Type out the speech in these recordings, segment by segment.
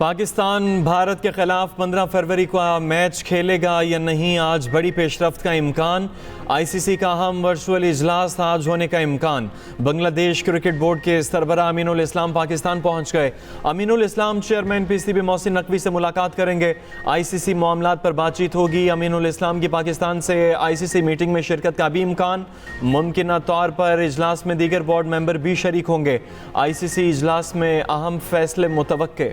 पाकिस्तान भारत के खिलाफ 15 फरवरी को मैच खेलेगा या नहीं, आज बड़ी पेशरफ्त का इम्कान। आईसीसी का अहम वर्चुअल इजलास आज होने का इम्कान। बांग्लादेश क्रिकेट बोर्ड के सरबराह अमीनुल इस्लाम पाकिस्तान पहुंच गए। अमीनुल इस्लाम चेयरमैन पीसीबी मोहसिन नकवी से मुलाकात करेंगे। आईसीसी मामलात पर बातचीत होगी। अमीनुल इस्लाम की पाकिस्तान से आईसीसी मीटिंग में शिरकत का भी इम्कान। मुमकिन तौर पर इजलास में दीगर बोर्ड मेंबर भी शरीक होंगे। आईसीसी इजलास में अहम फैसले मुतवक्के।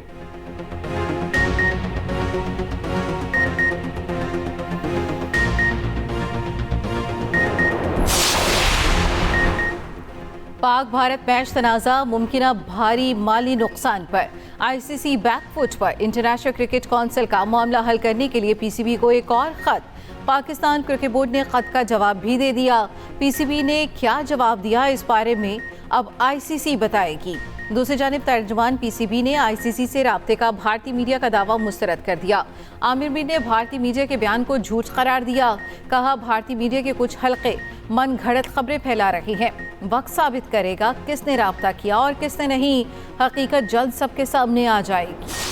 पाक भारत मैच तनाज़ा मुमकिन भारी माली नुकसान पर। आईसीसी बैकफुट पर। इंटरनेशनल क्रिकेट काउंसिल का मामला हल करने के लिए पीसीबी को एक और खत। पाकिस्तान क्रिकेट बोर्ड ने खत का जवाब भी दे दिया। पीसीबी ने क्या जवाब दिया इस बारे में अब आईसीसी बताएगी। दूसरी जानिब तर्जुमान पीसीबी ने आईसीसी से राब्ते का भारतीय मीडिया का दावा मुस्तरद कर दिया। आमिर मीर ने भारतीय मीडिया के बयान को झूठ करार दिया। कहा, भारतीय मीडिया के कुछ हल्के मन घड़त खबरें फैला रही हैं। वक्त साबित करेगा किसने राब्ता किया और किसने नहीं। हकीकत जल्द सबके सामने आ जाएगी।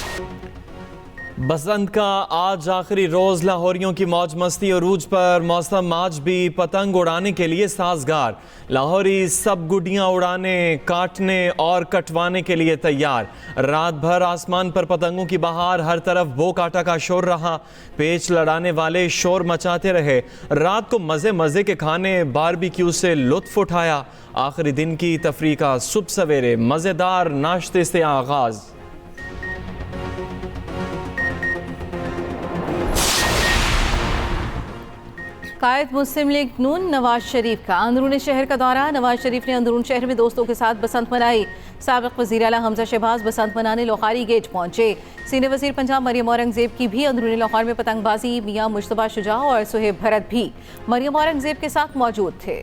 बसंत का आज आखिरी रोज लाहौरियों की मौज मस्ती अरूज पर। मौसम आज भी पतंग उड़ाने के लिए साजगार। लाहौरी सब गुड्डियां उड़ाने, काटने और कटवाने के लिए तैयार। रात भर आसमान पर पतंगों की बहार, हर तरफ बो काटा का शोर रहा। पेच लड़ाने वाले शोर मचाते रहे। रात को मजे मजे के खाने, बारबेक्यू से लुत्फ उठाया। आखिरी दिन की तफरीह का सुबह सवेरे मजेदार नाश्ते से आगाज। कायद मुस्लिम लीग नून नवाज शरीफ का अंदरून शहर का दौरा। नवाज शरीफ ने अंदरून शहर में दोस्तों के साथ बसंत मनाई। साबिक वज़ीर आला हमजा शहबाज बसंत मनाने लोहारी गेट पहुंचे। सीनियर वज़ीर पंजाब मरियम औरंगजेब की भी अंदरून लाहौर में पतंगबाजी। मियां मुश्तबा शुजा और सुहेब भरत भी मरियम औरंगजेब के साथ मौजूद थे।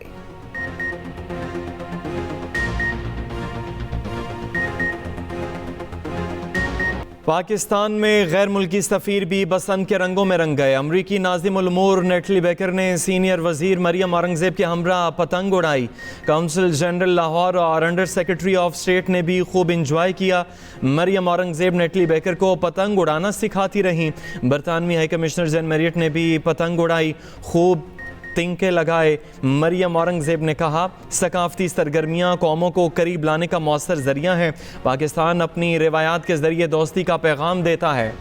पाकिस्तान में गैर मुल्की सफ़ीर भी बसंत के रंगों में रंग गए। अमरीकी नाज़िमुल उमूर नेटली बेकर ने सीनियर वज़ीर मरियम औरंगजेब के हमरा पतंग उड़ाई। काउंसिल जनरल लाहौर और अंडर सेक्रेटरी ऑफ स्टेट ने भी खूब इंजॉय किया। मरियम औरंगजेब नेटली बेकर को पतंग उड़ाना सिखाती रहीं। बरतानवी हाई कमिश्नर जैन मैरियट ने भी पतंग उड़ाई, खूब तिनके लगाए। मरियम औरंगजेब ने कहा, सकाफती सरगर्मियाँ कौमों को करीब लाने का मौसर ज़रिया है। पाकिस्तान अपनी रिवायात के ज़रिए दोस्ती का पैगाम देता है।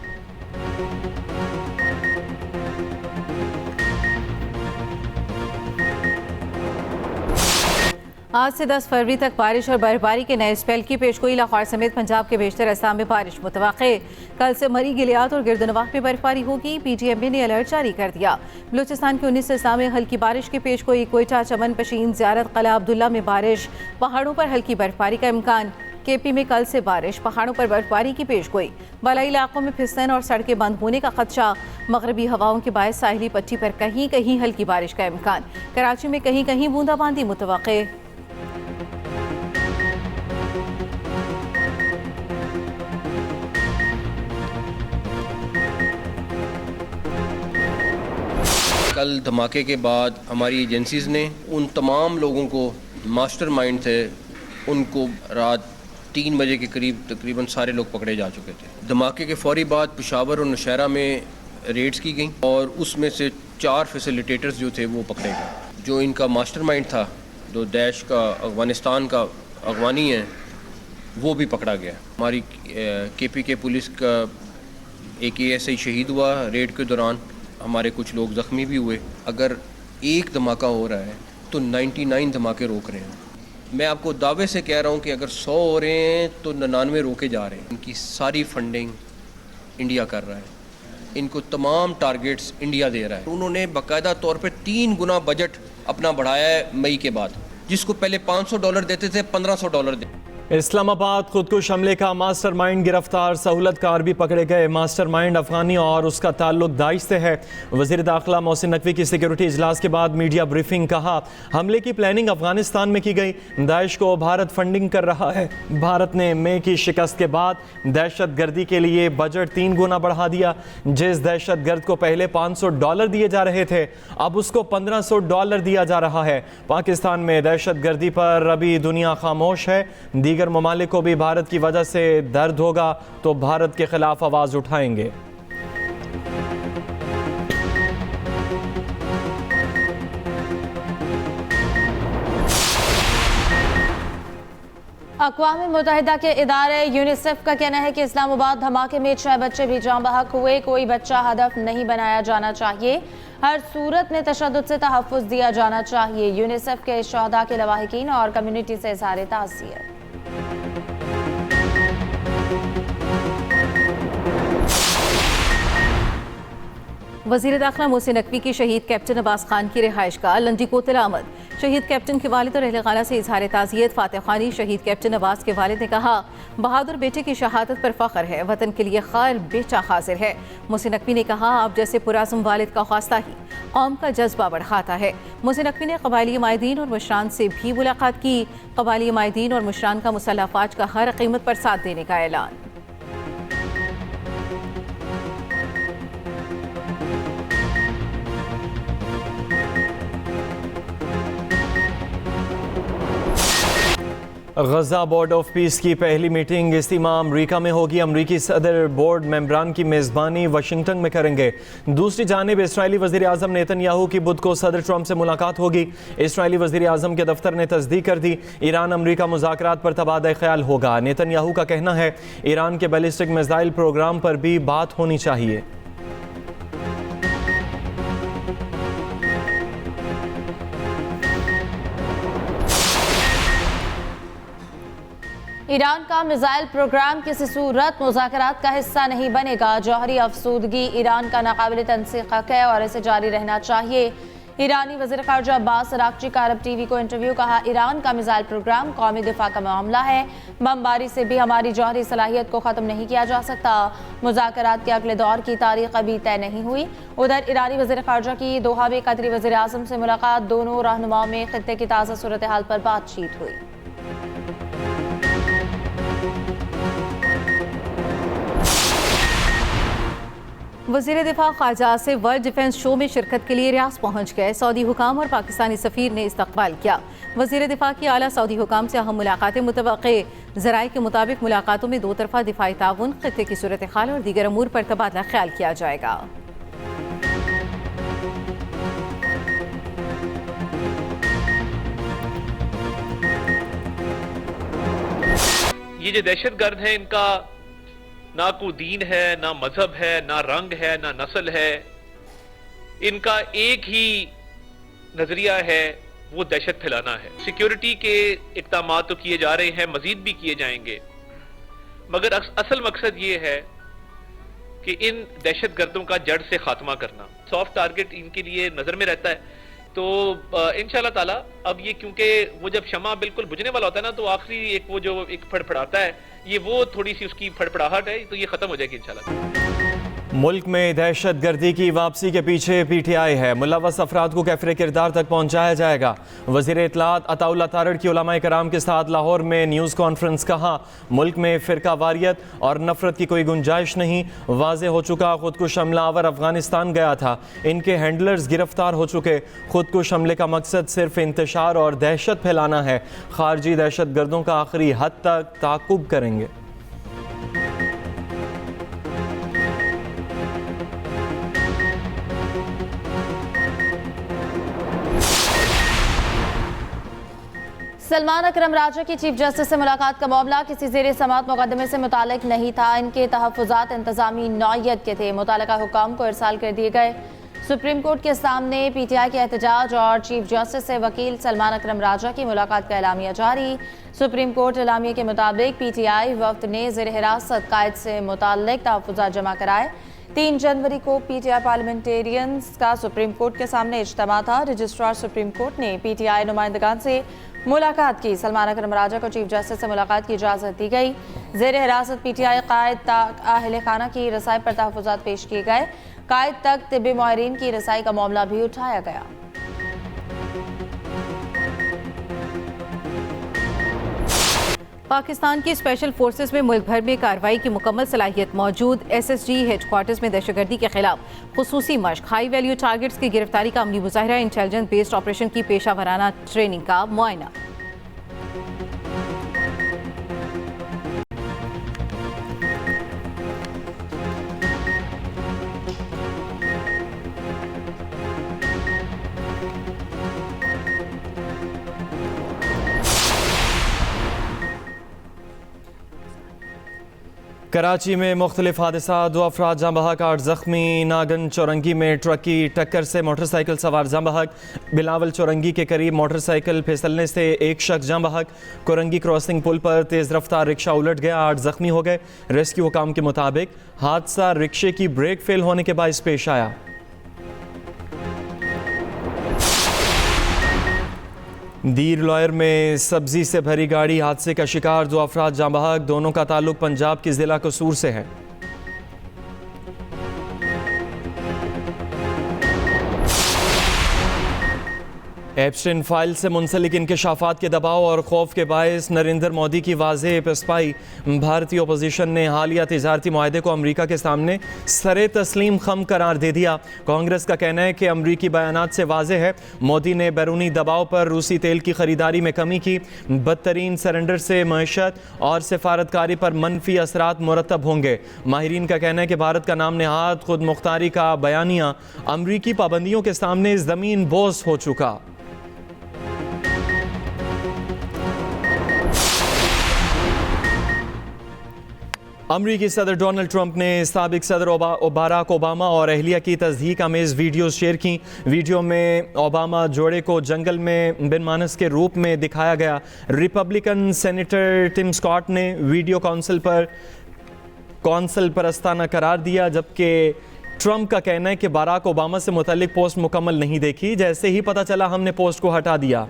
आज से 10 फरवरी तक बारिश और बर्फबारी के नए स्पेल की पेशगोई। लाहौर समेत पंजाब के बेशतर अजला में बारिश मुतवक्के। कल से मरी गिलियात और गिरदनवाह में बर्फबारी होगी। पीटीएमबी ने अलर्ट जारी कर दिया। बलूचिस्तान के 19 अजला में हल्की बारिश की पेशगोई। कोयटा, चमन, पशीन, ज़ियारत, क़िला अब्दुल्ला में बारिश। पहाड़ों पर हल्की बर्फबारी का इम्कान। केपी में कल से बारिश, पहाड़ों पर बर्फबारी की पेशगोई। बलाई इलाकों में फिसलन और सड़कें बंद होने का खदशा। मगरबी हवाओं के बायस साहिली पट्टी पर कहीं कहीं हल्की बारिश का इम्कान। कराची में कहीं कहीं बूंदाबांदी मुतवक्के। कल धमाके के बाद हमारी एजेंसीज़ ने उन तमाम लोगों को, मास्टरमाइंड थे, उनको रात 3 बजे के करीब तकरीबन सारे लोग पकड़े जा चुके थे। धमाके के फ़ौरी बाद पेशावर और नौशहरा में रेड्स की गई और उसमें से 4 फैसिलिटेटर्स जो थे वो पकड़े गए। जो इनका मास्टरमाइंड था, जो दैश का, अफ़गानिस्तान का अगवानी है, वो भी पकड़ा गया। हमारी केपी के पुलिस का एक ASI शहीद हुआ रेड के दौरान। हमारे कुछ लोग ज़ख्मी भी हुए। अगर एक धमाका हो रहा है तो 99 धमाके रोक रहे हैं। मैं आपको दावे से कह रहा हूँ कि अगर 100 हो रहे हैं तो 99 रोके जा रहे हैं। इनकी सारी फंडिंग इंडिया कर रहा है। इनको तमाम टारगेट्स इंडिया दे रहा है। उन्होंने बाकायदा तौर पे 3 गुना बजट अपना बढ़ाया है मई के बाद। जिसको पहले $500 देते थे, $1500 देते। इस्लामाबाद खुदकुश हमले का मास्टरमाइंड गिरफ्तार। सहूलतकार भी पकड़े गए। मास्टरमाइंड अफगानी और उसका ताल्लुक दाइश से है। वज़ीर दाखिला मोहसिन नकवी की सिक्योरिटी इजलास के बाद मीडिया ब्रीफिंग। कहा, हमले की प्लानिंग अफगानिस्तान में की गई। दाइश को भारत फंडिंग कर रहा है। भारत ने मई की शिकस्त के बाद दहशत गर्दी के लिए बजट 3 गुना बढ़ा दिया। जिस दहशत गर्द को पहले $500 दिए जा रहे थे, अब उसको $1500 दिया जा रहा है। पाकिस्तान में दहशत गर्दी पर अभी दुनिया खामोश है। दीगर ममालिक को भी भारत की वजह से दर्द होगा तो भारत के खिलाफ आवाज़ उठाएंगे। अक़वाम मुत्तहिदा के इदारे यूनिसेफ का कहना है कि इस्लामाबाद धमाके में 6 बच्चे भी जाँ बहक हुए। कोई बच्चा हदफ नहीं बनाया जाना चाहिए। हर सूरत में तशद्दुद से तहफ़्फ़ुज़ दिया जाना चाहिए। यूनिसेफ के शहदा के लवाहिकीन और कम्युनिटी से इज़हार ताज़ियत। वज़ीर दाखिला मोहसिन नकवी की शहीद कैप्टन अब्बास खान की रिहाइश का लंडी को तिलामत। शहीद कैप्टन के वालिद और अहले खाना से इजहार ताज़ियत। फातिह खानी शहीद कैप्टन अब्बास के वालिद ने कहा, बहादुर बेटे की शहादत पर फ़ख्र है, वतन के लिए खैर बेटा हाजिर है। मोहसिन नकवी ने कहा, आप जैसे पुराज़म वालिद का खास्ता ही कौम का जज्बा बढ़ाता है। मोहसिन नकवी ने क़बायली माहिदीन और मुशरान से भी मुलाकात की। क़बायली माहिदीन और मुशरान का मुसल्लह अफ़वाज का हर कीमत पर साथ देने का ऐलान। गजा बोर्ड ऑफ पीस की पहली मीटिंग इस्तीमा अमरीका में होगी। अमरीकी सदर बोर्ड मेंबरान की मेज़बानी वाशिंगटन में करेंगे। दूसरी जानिब इसराइली वज़ीर आज़म नेतन्याहू की बुध को सदर ट्रंप से मुलाकात होगी। इसराइली वज़ीर आज़म के दफ्तर ने तस्दीक कर दी, ईरान अमरीका मुज़ाकरात पर तबादला ख्याल होगा। नेतन्याहू का कहना है, ईरान के बैलिस्टिक मिसाइल प्रोग्राम पर भी बात होनी चाहिए। ईरान का मिसाइल प्रोग्राम किसी सूरत मुज़ाकरात का हिस्सा नहीं बनेगा। जौहरी अफसूदगी ईरान का नाकाबिल तनसीख हक है और इसे जारी रहना चाहिए। ईरानी वज़ीर ख़ारजा अब्बास अराग़ची का अरब टीवी को इंटरव्यू। कहा, ईरान का मिसाइल प्रोग्राम कौमी दिफा का मामला है। बमबारी से भी हमारी जौहरी सलाहियत को ख़त्म नहीं किया जा सकता। मुज़ाकरात के अगले दौर की तारीख अभी तय नहीं हुई। उधर ईरानी वज़ीर ख़ारजा की दोहा में कतरी वज़ीर आज़म से मुलाकात। दोनों रहनुमाओं में ख़ित्ते की ताज़ा सूरत हाल पर बातचीत हुई। वज़ीर दिफा ख़ारजा आसिफ वर्ल्ड डिफेंस शो में शिरकत के लिए रियाद पहुँच गए। सऊदी हुकाम और पाकिस्तानी सफ़ीर ने इस्तकबाल किया। वज़ीर दिफा की आला सऊदी हुकाम से अहम मुलाकातें मुतवक्के। ज़राए के मुताबिक मुलाकातों में 2 तरफ़ा दिफाई ताउन, ख़ित्ते की सूरत हाल और दीगर अमूर पर तबादला ख्याल किया जाएगा। ये जो दहशतगर्द हैं, इनका ना कोई दीन है, ना मजहब है, ना रंग है, ना नस्ल है। इनका एक ही नजरिया है, वो दहशत फैलाना है। सिक्योरिटी के इक़दाम तो किए जा रहे हैं, मजीद भी किए जाएंगे, मगर असल मकसद ये है कि इन दहशतगर्दों का जड़ से खात्मा करना। सॉफ्ट टारगेट इनके लिए नजर में रहता है। तो इंशाअल्लाह ताला अब ये, क्योंकि वो जब शमा बिल्कुल बुझने वाला होता है ना, तो आखिरी एक वो जो एक फड़फड़ाता है, ये वो थोड़ी सी उसकी फड़फड़ाहट है, तो ये खत्म हो जाएगी इंशाअल्लाह। मुल्क में दहशत गर्दी की वापसी के पीछे PTI है। मुलव्वस अफराद को कैफरे किरदार तक पहुँचाया जाएगा। वज़ीर इत्तलात अताउल्लाह तारड़ की उलमाए कराम के साथ लाहौर में न्यूज़ कॉन्फ्रेंस। कहा, मुल्क में फ़िरका वारियत और नफरत की कोई गुंजाइश नहीं। वाज़े हो चुका, खुदकुश हमलावर अफगानिस्तान गया था, इनके हैंडलर्स गिरफ्तार हो चुके। खुदकुश हमले का मकसद सिर्फ इंतशार और दहशत फैलाना है। खारजी दहशत गर्दों का आखिरी हद तक ताक़ुब करेंगे। सलमान अकरम राजा की चीफ जस्टिस से मुलाकात का मामला किसी ज़ेर समाअत मुकदमे से मुतालिक नहीं था। इनके तहफ़्फ़ुज़ात इंतज़ामी नौइयत के थे। मुतल्लिका हुकाम को इरसाल कर दिए गए। सुप्रीम कोर्ट के सामने PTI के एहतजाज और चीफ जस्टिस से वकील सलमान अकरम राजा की मुलाकात का एलामिया जारी। सुप्रीम कोर्ट एलामिया के मुताबिक PTI वफ्द ने ज़ेर हिरासत कायद से मुताल्लिक तहफ़्फ़ुज़ात जमा कराए। 3 जनवरी को PTI पार्लियामेंटेरियंस का सुप्रीम कोर्ट के सामने इज्तिमा था। रजिस्ट्रार सुप्रीम कोर्ट ने PTI नुमाइंदगान से मुलाकात की। सलमान अकरम राजा को चीफ जस्टिस से मुलाकात की इजाज़त दी गई। ज़ेर हिरासत PTI कायद तक अहले खाना की रसाई पर तहफ़्फ़ुज़ात पेश किए गए। कायद तक तिब्बी माहिरीन की रसाई का मामला भी उठाया गया। पाकिस्तान की स्पेशल फोर्सेस में मुल्क भर में कार्रवाई की मुकम्मल सलाहियत मौजूद। SSG हेडक्वार्टर्स में दहशतगर्दी के खिलाफ खुसूसी मशक, हाई वैल्यू टारगेट्स की गिरफ्तारी का अमली मुजाहिरा, इंटेलिजेंस बेस्ड ऑपरेशन की पेशा वराना ट्रेनिंग का मुआयना। कराची में मुख्तलिफ हादसा, 2 अफराद जाँ बहक, 8 ज़ख्मी। नागन चौरंगी में ट्रक की टक्कर से मोटरसाइकिल सवार जाँ बहक। बिलावल चौरंगी के करीब मोटरसाइकिल फिसलने से एक शख्स जाँ बहक। कोरंगी क्रॉसिंग पुल पर तेज़ रफ्तार रिक्शा उलट गया, 8 ज़ख्मी हो गए। रेस्क्यू हुकाम के मुताबिक हादसा रिक्शे की ब्रेक फेल होने के बायस पेश आया। दीर लॉयर में सब्जी से भरी गाड़ी हादसे का शिकार, 2 अफराद जाँ बहक। दोनों का ताल्लुक पंजाब के ज़िला कसूर से है। एप्स्टीन फाइल से मुंसलिक इंकशाफात के दबाव और खौफ के बायस नरेंद्र मोदी की वाज़ेह पेशपाई। भारतीय अपोजिशन ने हालिया तिजारती मुआहदे को अमरीका के सामने सरे तस्लीम खम करार दे दिया। कांग्रेस का कहना है कि अमरीकी बयानात से वाज़ेह है मोदी ने बैरूनी दबाव पर रूसी तेल की खरीदारी में कमी की। बदतरीन सरेंडर से मईशत और सिफारतकारी पर मनफी असरात मुरतब होंगे। माहिरीन का कहना है कि भारत का नाम नहाद खुद मुख्तारी का बयानिया अमरीकी पाबंदियों के सामने ज़मीन बोझ हो चुका। अमरीकी सदर डोनाल्ड ट्रंप ने साबिक सदर बाराक ओबामा और अहलिया की तस्दीक आमेज़ वीडियो शेयर की। वीडियो में ओबामा जोड़े को जंगल में बिन मानस के रूप में दिखाया गया। रिपब्लिकन सेनेटर टिम स्कॉट ने वीडियो कौंसल परस्ताना करार दिया, जबकि ट्रंप का कहना है कि बाराक ओबामा से मुतल्लिक पोस्ट मुकम्मल नहीं देखी, जैसे ही पता चला हमने पोस्ट को हटा दिया।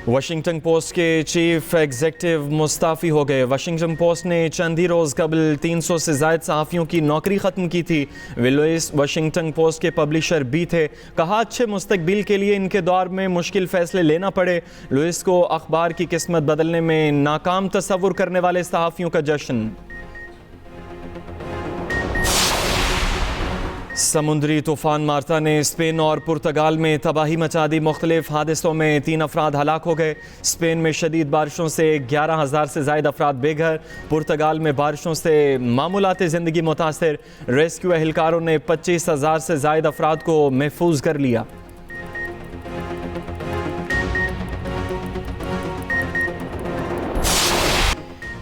वाशिंगटन पोस्ट के चीफ एग्जीक्यूटिव मुस्ताफ़ी हो गए। वाशिंगटन पोस्ट ने चंद ही रोज़ कबल 300 से ज़ायद सहाफ़ियों की नौकरी ख़त्म की थी। वे लुइस वाशिंगटन पोस्ट के पब्लिशर भी थे। कहा अच्छे मुस्तकबिल के लिए इनके दौर में मुश्किल फ़ैसले लेना पड़े। लुइस को अखबार की किस्मत बदलने में नाकाम तस्वुर करने वाले सहाफ़ियों का जश्न। समुद्री तूफान मार्ता ने स्पेन और पुर्तगाल में तबाही मचा दी। मुख्तलिफ हादसों में 3 अफराद हलाक हो गए। स्पेन में शदीद बारिशों से 11,000 से ज़ायद अफराद बेघर। पुर्तगाल में बारिशों से मामूलात ज़िंदगी मुतासर। रेस्क्यू एहलकारों ने 25,000 से ज़ायद अफराद को महफूज कर लिया।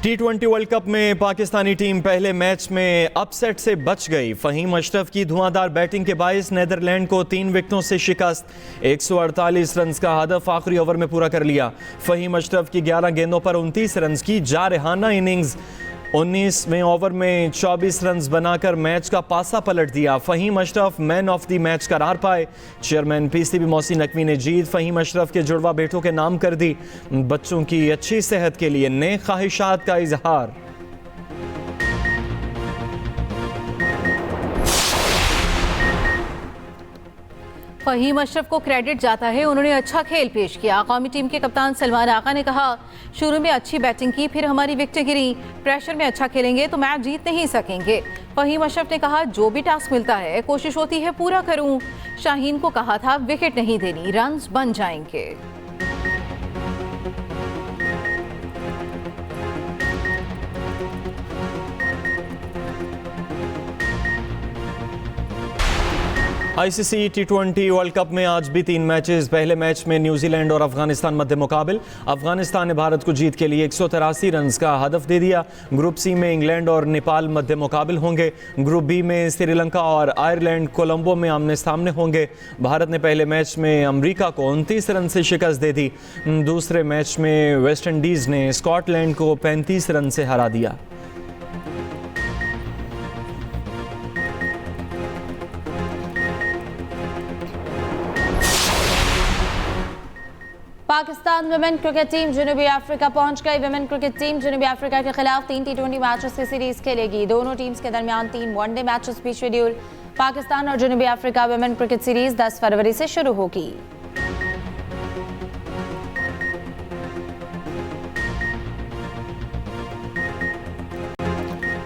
T20 वर्ल्ड कप में पाकिस्तानी टीम पहले मैच में अपसेट से बच गई। फ़हीम अशरफ की धुआंधार बैटिंग के बायस नीदरलैंड को 3 विकेटों से शिकस्त। 148 रन का हदफ आखिरी ओवर में पूरा कर लिया। फ़हीम अशरफ की 11 गेंदों पर 29 रन की जारहाना इनिंग्स 19वें ओवर में 24 रन बनाकर मैच का पासा पलट दिया। Faheem Ashraf man of the match करार पाए। चेयरमैन PCB मोहसिन नकवी ने जीत फ़हीम अशरफ के जुड़वा बेटों के नाम कर दी। बच्चों की अच्छी सेहत के लिए नेक ख्वाहिशात का इजहार। फ़हीम अशरफ को क्रेडिट जाता है, उन्होंने अच्छा खेल पेश किया। कौमी टीम के कप्तान सलमान आगा ने कहा शुरू में अच्छी बैटिंग की, फिर हमारी विकेटें गिरी। प्रेशर में अच्छा खेलेंगे तो मैच जीत नहीं सकेंगे। फ़हीम अशरफ ने कहा जो भी टास्क मिलता है कोशिश होती है पूरा करूं। शाहीन को कहा था विकेट नहीं देनी, रन्स बन जाएंगे। ICC T20 वर्ल्ड कप में आज भी 3 मैचेस। पहले मैच में न्यूजीलैंड और अफगानिस्तान मध्य मुकाबिल। अफगानिस्तान ने भारत को जीत के लिए 183 रन का हदफ दे दिया। ग्रुप C में इंग्लैंड और नेपाल मध्य मुकाबिल होंगे। ग्रुप B में श्रीलंका और आयरलैंड कोलंबो में आमने सामने होंगे। भारत ने पहले मैच में अमरीका को 29 रन से शिकस्त दे दी। दूसरे मैच में वेस्ट इंडीज़ ने स्कॉटलैंड को 35 रन से हरा दिया। पाकिस्तान विमेन क्रिकेट टीम जनूबी अफ्रीका पहुंच गई। विमेन क्रिकेट टीम जनूबी अफ्रीका के खिलाफ 3 T20 मैचेस की सीरीज खेलेगी। दोनों टीम्स के दरमियान 3 वनडे मैचेस भी शेड्यूल। पाकिस्तान और जनूबी अफ्रीका विमेन क्रिकेट सीरीज 10 फरवरी से शुरू होगी।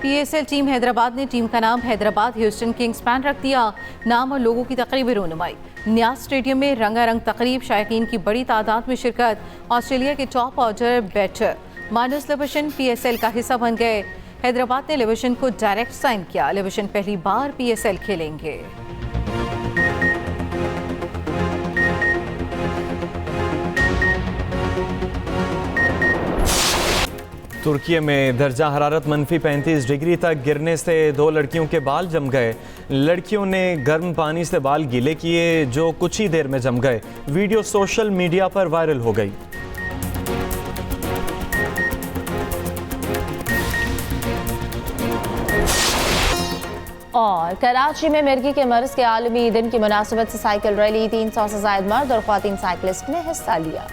PSL टीम हैदराबाद ने टीम का नाम हैदराबाद ह्यूस्टन किंग्स पैन रख दिया। नाम और लोगों की तकरीबी रोनुमाई। न्याज स्टेडियम में रंगारंग तकरीब, शायकीन की बड़ी तादाद में शिरकत। ऑस्ट्रेलिया के टॉप ऑर्डर बैटर मानुस लिविशन PSL का हिस्सा बन गए। हैदराबाद ने लिविशन को डायरेक्ट साइन किया। लिविशन पहली बार PSL खेलेंगे। तुर्की में दर्जा हरारत -35 डिग्री तक गिरने से 2 लड़कियों के बाल जम गए। लड़कियों ने गर्म पानी से बाल गीले किए जो कुछ ही देर में जम गए। वीडियो सोशल मीडिया पर वायरल हो गई। और कराची में मिर्गी के मर्ज के आलमी दिन की मुनासिबत से साइकिल रैली, 300 से ज्यादा मर्द और ख्वातीन साइकिलिस्ट ने हिस्सा लिया।